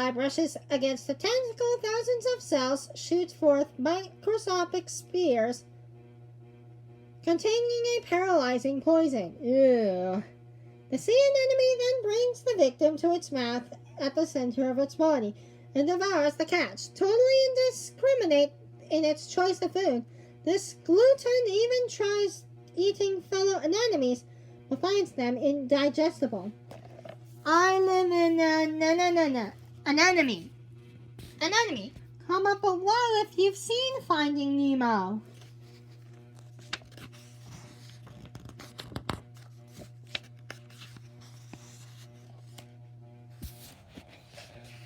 eye brushes against the tentacle, thousands of cells shoot forth microscopic spears containing a paralyzing poison. Ew. The sea anemone then brings the victim to its mouth at the center of its body and devours the catch, totally indiscriminate in its choice of food. This glutton even tries eating fellow anemones, but finds them indigestible. I live in anemone. Anemone, comment below if you've seen Finding Nemo.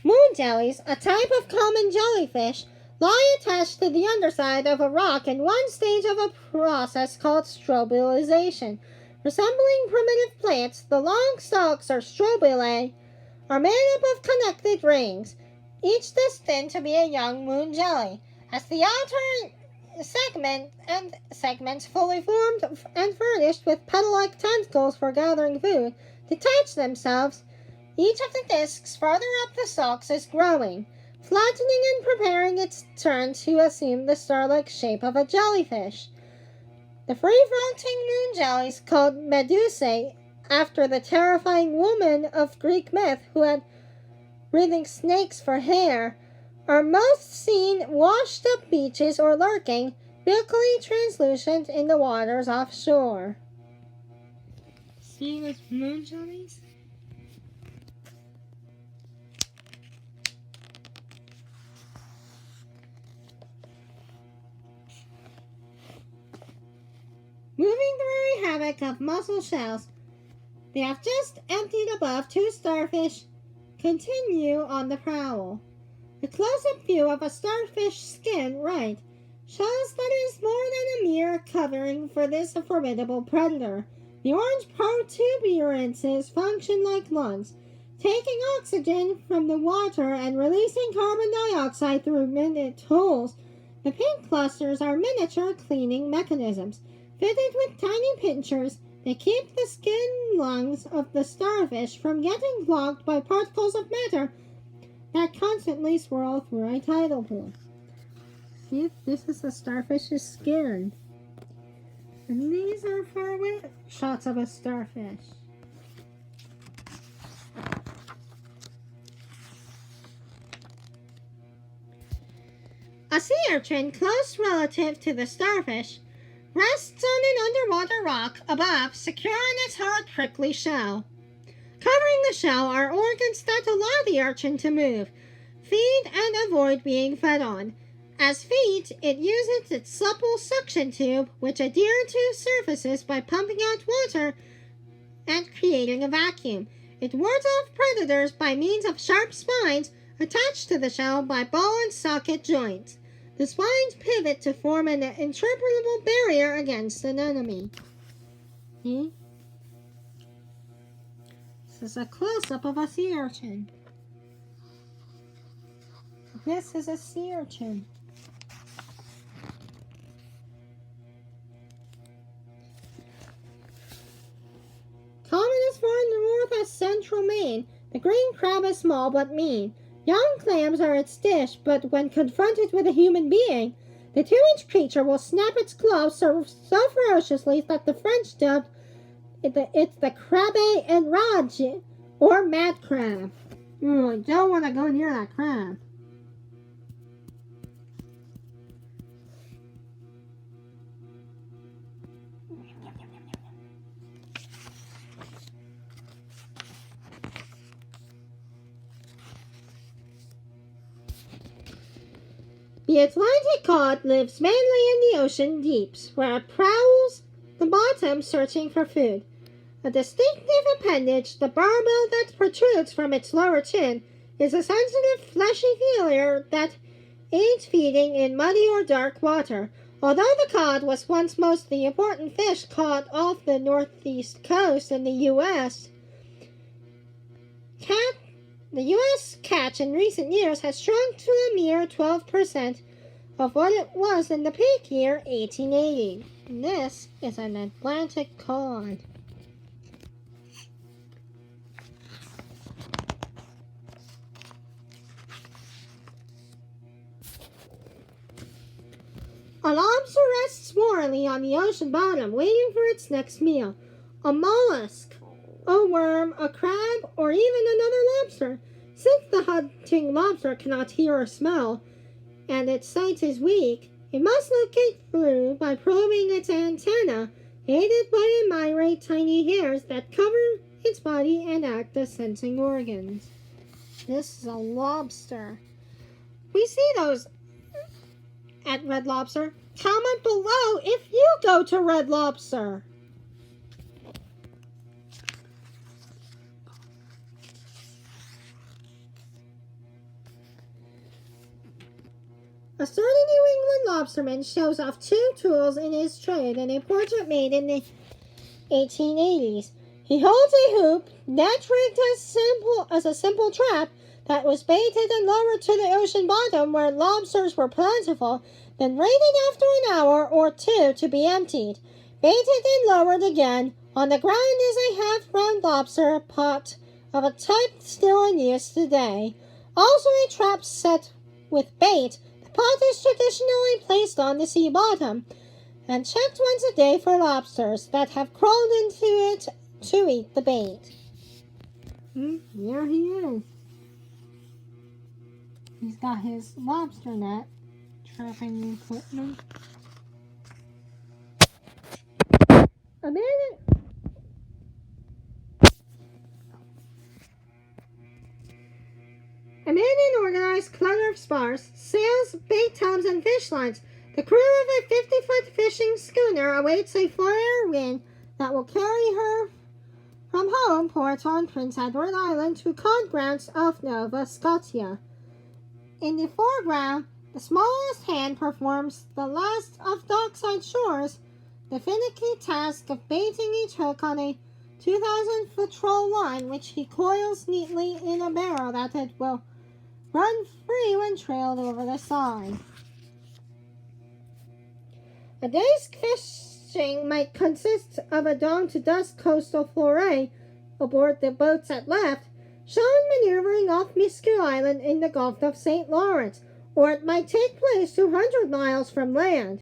Moon jellies, a type of common jellyfish, lie attached to the underside of a rock in one stage of a process called strobilization. Resembling primitive plants, the long stalks, or strobili, are made up of connected rings, each destined to be a young moon jelly. As the outer segments fully formed and furnished with petal-like tentacles for gathering food, detach themselves. Each of the discs farther up the stalks is growing, flattening and preparing its turn to assume the star-like shape of a jellyfish. The free-floating moon jellies, called medusae, after the terrifying woman of Greek myth who had breathing snakes for hair, are most seen washed up beaches or lurking, milkily translucent in the waters offshore. See those moon jellies? Moving through a havoc of mussel shells, they have just emptied above two starfish, continue on the prowl. A close-up view of a starfish skin, right, shows that it is more than a mere covering for this formidable predator. The orange protuberances function like lungs, taking oxygen from the water and releasing carbon dioxide through minute holes. The pink clusters are miniature cleaning mechanisms. Fitted with tiny pinchers, they keep the skin lungs of the starfish from getting clogged by particles of matter that constantly swirl through a tidal pool. See, this is the starfish's skin. And these are far away shots of a starfish. A sea urchin, close relative to the starfish, rests on an underwater rock above, secure in its hard, prickly shell. Covering the shell are organs that allow the urchin to move, feed, and avoid being fed on. As feet, it uses its supple suction tube, which adhere to surfaces by pumping out water and creating a vacuum. It wards off predators by means of sharp spines attached to the shell by ball and socket joints. The spines pivot to form an interpretable barrier against an enemy. See? This is a close-up of a sea urchin. This is a sea urchin. Common as far north as central Maine, the green crab is small but mean. Young clams are its dish, but when confronted with a human being, the 2-inch creature will snap its claws so ferociously that the French dubbed it's the crabe enragé, or mad crab. I don't want to go near that crab. The Atlantic cod lives mainly in the ocean deeps, where it prowls the bottom searching for food. A distinctive appendage, the barbel that protrudes from its lower chin, is a sensitive, fleshy feeler that aids feeding in muddy or dark water. Although the cod was once most the important fish caught off the northeast coast in the U.S., the U.S. catch in recent years has shrunk to a mere 12% of what it was in the peak year 1880. This is an Atlantic cod. A lobster rests morally on the ocean bottom, waiting for its next meal. A mollusk, a worm, a crab, or even another lobster. Since the hunting lobster cannot hear or smell, and its sight is weak, it must locate food by probing its antenna, aided by myriad tiny hairs that cover its body and act as sensing organs. This is a lobster. We see those at Red Lobster. Comment below if you go to Red Lobster. A certain New England lobsterman shows off two tools in his trade in a portrait made in the 1880s. He holds a hoop, net rigged as a simple trap, that was baited and lowered to the ocean bottom where lobsters were plentiful, then rated after an hour or two to be emptied. Baited and lowered again. On the ground is a half-round lobster pot of a type still in use today. Also a trap set with bait. The pot is traditionally placed on the sea bottom and checked once a day for lobsters that have crawled into it to eat the bait. There he is. He's got his lobster net trapping equipment. Amid an organized clutter of spars, sails, bait tubs, and fish lines, the crew of a 50-foot fishing schooner awaits a fair wind that will carry her from home port on Prince Edward Island to cod grounds of Nova Scotia. In the foreground, the smallest hand performs the last of dockside shores, the finicky task of baiting each hook on a 2,000-foot troll line, which he coils neatly in a barrel that it will run free when trailed over the side. A day's fishing might consist of a dawn-to-dusk coastal foray aboard the boats at left, shown maneuvering off Miscou Island in the Gulf of St. Lawrence, or it might take place 200 miles from land.